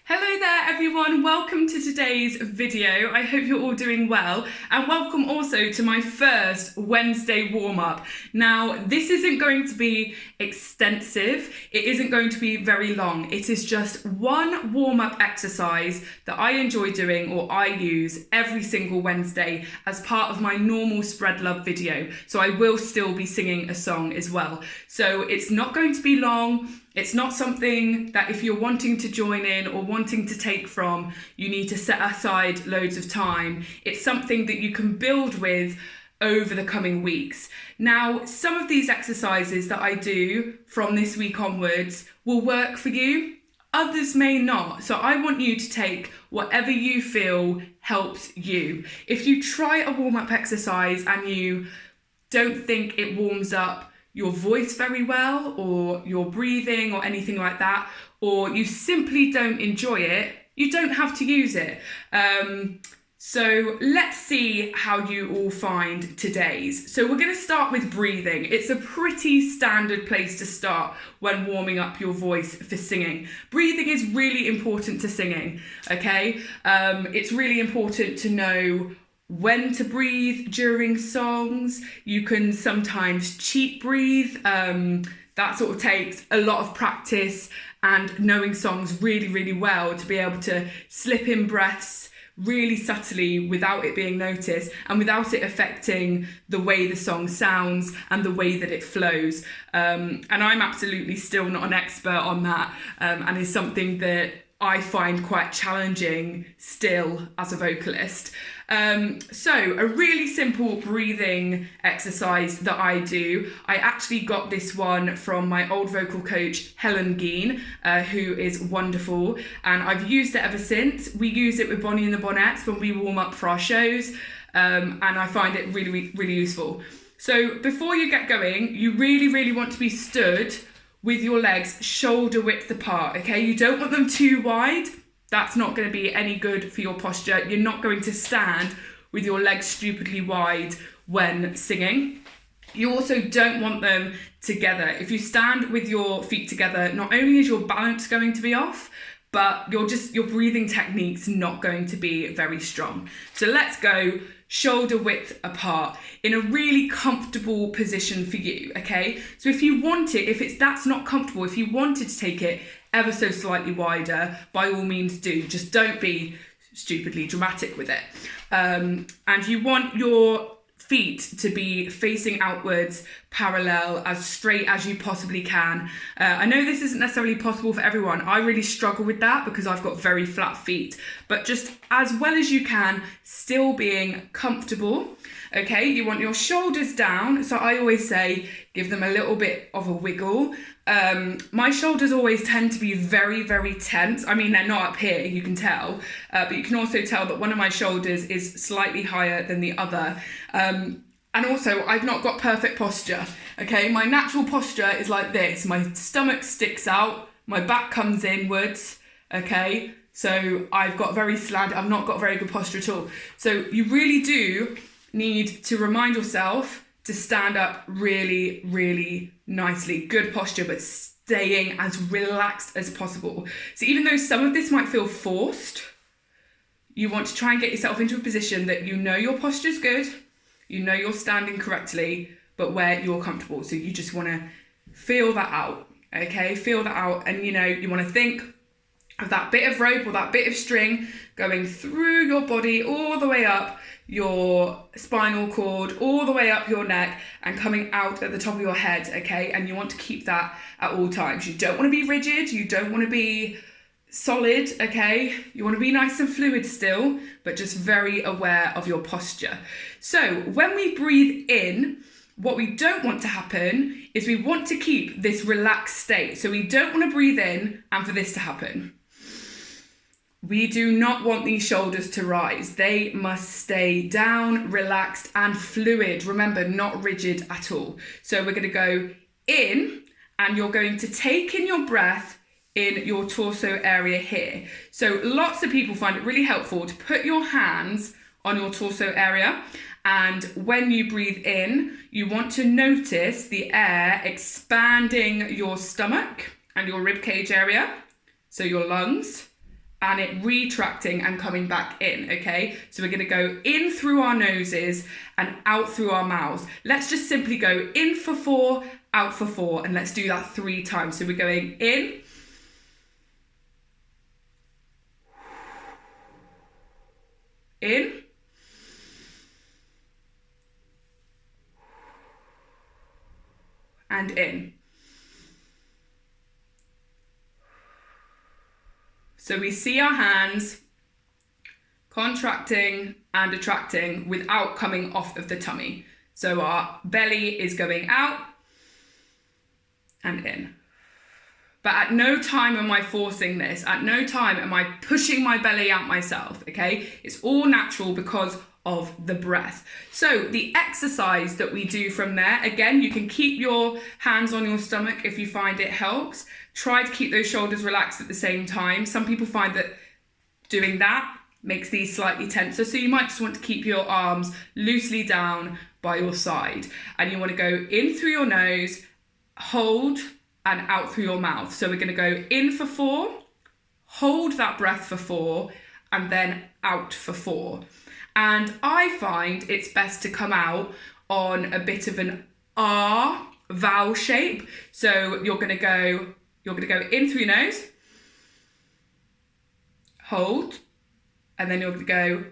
Hello there everyone, welcome to today's video. I hope you're all doing well, and welcome also to my first Wednesday warm-up. Now, this isn't going to be extensive, it isn't going to be very long. It is just one warm-up exercise that I enjoy doing, or I use every single Wednesday as part of my normal Spread Love video. So I will still be singing a song as well. So it's not going to be long. It's not something that if you're wanting to join in or wanting to take from, you need to set aside loads of time. It's something that you can build with over the coming weeks. Now, some of these exercises that I do from this week onwards will work for you. Others may not. So I want you to take whatever you feel helps you. If you try a warm-up exercise and you don't think it warms up your voice very well, or your breathing or anything like that, or you simply don't enjoy it, you don't have to use it. So let's see how you all find today's. So we're going to start with breathing. It's a pretty standard place to start when warming up your voice for singing. Breathing is really important to singing, okay? It's really important to know when to breathe during songs. You can sometimes cheat breathe. That sort of takes a lot of practice and knowing songs really, really well to be able to slip in breaths really subtly without it being noticed and without it affecting the way the song sounds and the way that it flows. And I'm absolutely still not an expert on that, and is something that I find quite challenging still as a vocalist. So a really simple breathing exercise that I do, I actually got this one from my old vocal coach, Helen Geen, who is wonderful, and I've used it ever since. We use it with Bonnie and the Bonettes when we warm up for our shows, and I find it really, really useful. So before you get going, you really, really want to be stood with your legs shoulder width apart, okay? You don't want them too wide. That's not going to be any good for your posture. You're not going to stand with your legs stupidly wide when singing. You also don't want them together. If you stand with your feet together, not only is your balance going to be off, but your breathing technique's not going to be very strong. So let's go shoulder width apart in a really comfortable position for you, okay? So if you want it, that's not comfortable, if you wanted to take it ever so slightly wider, by all means do. Just don't be stupidly dramatic with it. And you want your feet to be facing outwards, parallel, as straight as you possibly can. I know this isn't necessarily possible for everyone. I really struggle with that because I've got very flat feet, but just as well as you can, still being comfortable. Okay, you want your shoulders down. So I always say, give them a little bit of a wiggle. My shoulders always tend to be very, very tense. I mean, they're not up here, you can tell, but you can also tell that one of my shoulders is slightly higher than the other. And also, I've not got perfect posture, okay? My natural posture is like this. My stomach sticks out, my back comes inwards, okay? So I've not got very good posture at all. So you really do need to remind yourself to stand up really, really nicely. Good posture, but staying as relaxed as possible. So even though some of this might feel forced, you want to try and get yourself into a position that you know your posture's good, you know you're standing correctly, but where you're comfortable. So you just want to feel that out, okay? Feel that out, and you want to think of that bit of rope or that bit of string going through your body all the way up your spinal cord, all the way up your neck and coming out at the top of your head, okay? And you want to keep that at all times. You don't want to be rigid, you don't want to be solid, okay? You want to be nice and fluid still, but just very aware of your posture. So when we breathe in, what we don't want to happen is we want to keep this relaxed state. So we don't want to breathe in and for this to happen. We do not want these shoulders to rise. They must stay down, relaxed and fluid. Remember, not rigid at all. So we're going to go in and you're going to take in your breath in your torso area here. So lots of people find it really helpful to put your hands on your torso area, and when you breathe in, you want to notice the air expanding your stomach and your rib cage area, so your lungs, and it retracting and coming back in, okay? So we're gonna go in through our noses and out through our mouths. Let's just simply go in for 4, out for 4, and let's do that 3 times. So we're going in, in, and in. So we see our hands contracting and attracting without coming off of the tummy. So our belly is going out and in. But at no time am I forcing this. At no time am I pushing my belly out myself, okay? It's all natural because of the breath. So the exercise that we do from there, again, you can keep your hands on your stomach if you find it helps. Try to keep those shoulders relaxed at the same time. Some people find that doing that makes these slightly tenser. So you might just want to keep your arms loosely down by your side. And you want to go in through your nose, hold, and out through your mouth. So we're going to go in for 4, hold that breath for 4, and then out for 4. And I find it's best to come out on a bit of an R vowel shape. So you're going to go in through your nose, hold, and then you're going to go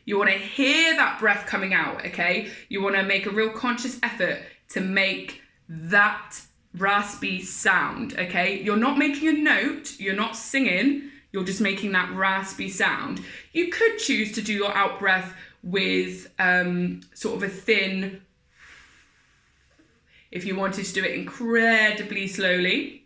You want to hear that breath coming out, okay? You want to make a real conscious effort to make that raspy sound, okay? You're not making a note, you're not singing, you're just making that raspy sound. You could choose to do your out breath with sort of a thin, if you wanted to do it incredibly slowly.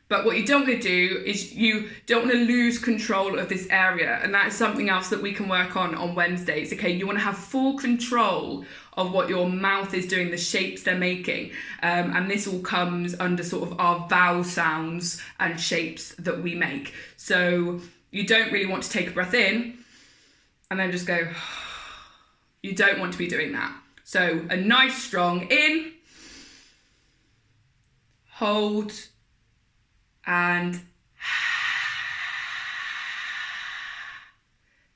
But what you don't want to do is you don't want to lose control of this area. And that is something else that we can work on Wednesdays, okay? You want to have full control of what your mouth is doing, the shapes they're making. And this all comes under sort of our vowel sounds and shapes that we make. So you don't really want to take a breath in and then just go, you don't want to be doing that. So a nice strong in, hold, and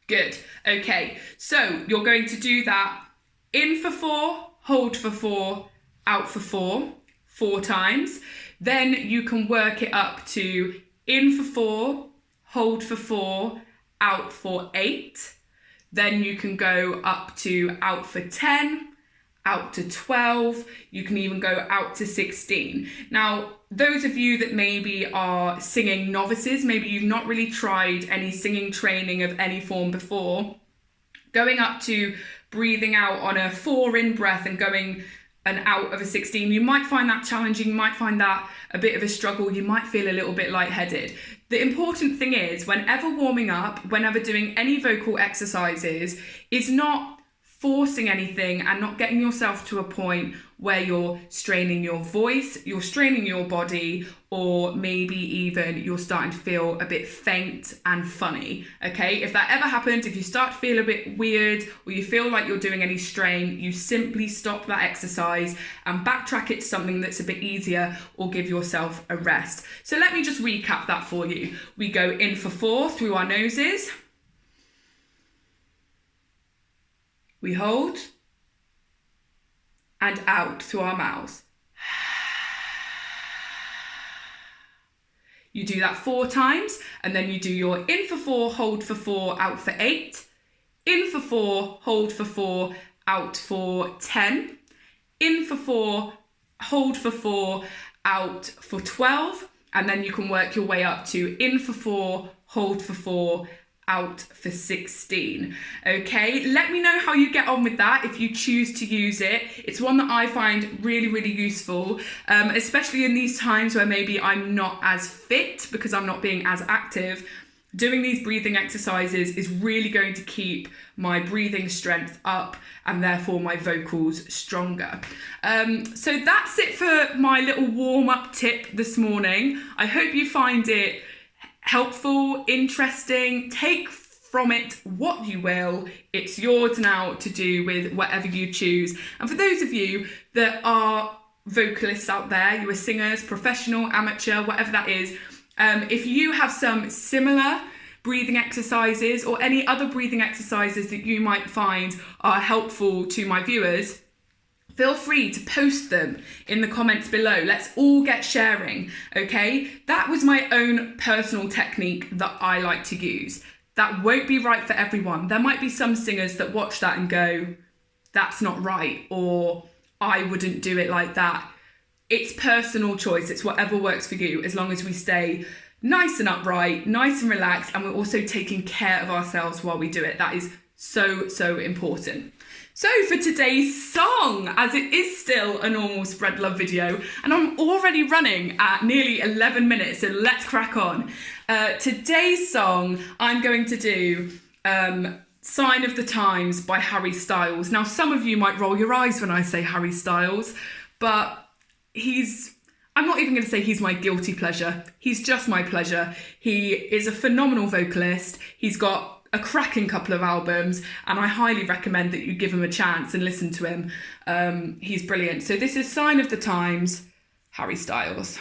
good. Okay, so you're going to do that in for 4, hold for 4, out for 4, 4 times. Then you can work it up to in for 4, hold for 4, out for 8. Then you can go up to out for 10, out to 12. You can even go out to 16. Now, those of you that maybe are singing novices, maybe you've not really tried any singing training of any form before, going up to breathing out on a 4 in breath and going an out of a 16, you might find that challenging, you might find that a bit of a struggle, you might feel a little bit lightheaded. The important thing is, whenever warming up, whenever doing any vocal exercises, is not forcing anything and not getting yourself to a point where you're straining your voice, you're straining your body, or maybe even you're starting to feel a bit faint and funny, okay? If that ever happens, if you start to feel a bit weird or you feel like you're doing any strain, you simply stop that exercise and backtrack it to something that's a bit easier or give yourself a rest. So let me just recap that for you. We go in for 4 through our noses. We hold and out through our mouths. You do that 4 times, and then you do your in for 4, hold for 4, out for 8. In for 4, hold for 4, out for 10. In for 4, hold for 4, out for 12. And then you can work your way up to in for 4, hold for 4, out for 16. Okay, let me know how you get on with that if you choose to use it. It's one that I find really, really useful, especially in these times where maybe I'm not as fit because I'm not being as active. Doing these breathing exercises is really going to keep my breathing strength up and therefore my vocals stronger. So that's it for my little warm-up tip this morning. I hope you find it helpful, interesting. Take from it what you will. It's yours now to do with whatever you choose. And for those of you that are vocalists out there, you are singers, professional, amateur, whatever that is. If you have some similar breathing exercises or any other breathing exercises that you might find are helpful to my viewers, feel free to post them in the comments below. Let's all get sharing, okay? That was my own personal technique that I like to use. That won't be right for everyone. There might be some singers that watch that and go, that's not right, or I wouldn't do it like that. It's personal choice. It's whatever works for you, as long as we stay nice and upright, nice and relaxed, and we're also taking care of ourselves while we do it. That is so, so important. So for today's song, as it is still a normal Spread Love video, and I'm already running at nearly 11 minutes, so let's crack on. Today's song, I'm going to do Sign of the Times by Harry Styles. Now, some of you might roll your eyes when I say Harry Styles, but I'm not even going to say he's my guilty pleasure. He's just my pleasure. He is a phenomenal vocalist. He's got a cracking couple of albums, and I highly recommend that you give him a chance and listen to him. He's brilliant. So this is Sign of the Times, Harry Styles.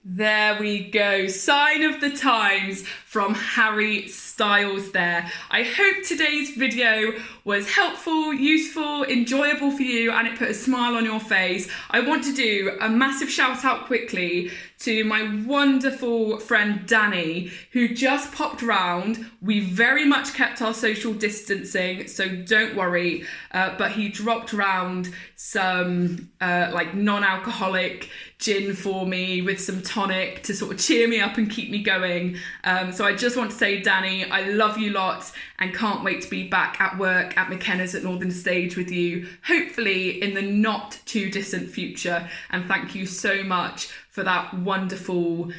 There we go, Sign of the Times from Harry Styles there. I hope today's video was helpful, useful, enjoyable for you, and it put a smile on your face. I want to do a massive shout out quickly to my wonderful friend Danny, who just popped round. We very much kept our social distancing, so don't worry, but he dropped round some like non-alcoholic gin for me with some tonic to sort of cheer me up and keep me going. So I just want to say, Danny, I love you lots and can't wait to be back at work at McKenna's at Northern Stage with you, hopefully in the not too distant future. And thank you so much for that wonderful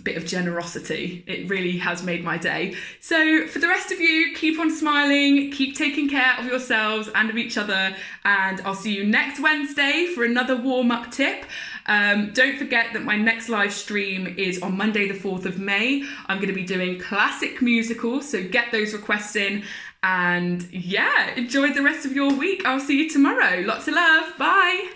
bit of generosity. It really has made my day. So for the rest of you, keep on smiling, keep taking care of yourselves and of each other, and I'll see you next Wednesday for another warm-up tip. Don't forget that my next live stream is on Monday the 4th of May. I'm going to be doing classic musicals, so get those requests in, and yeah, enjoy the rest of your week. I'll see you tomorrow. Lots of love. Bye.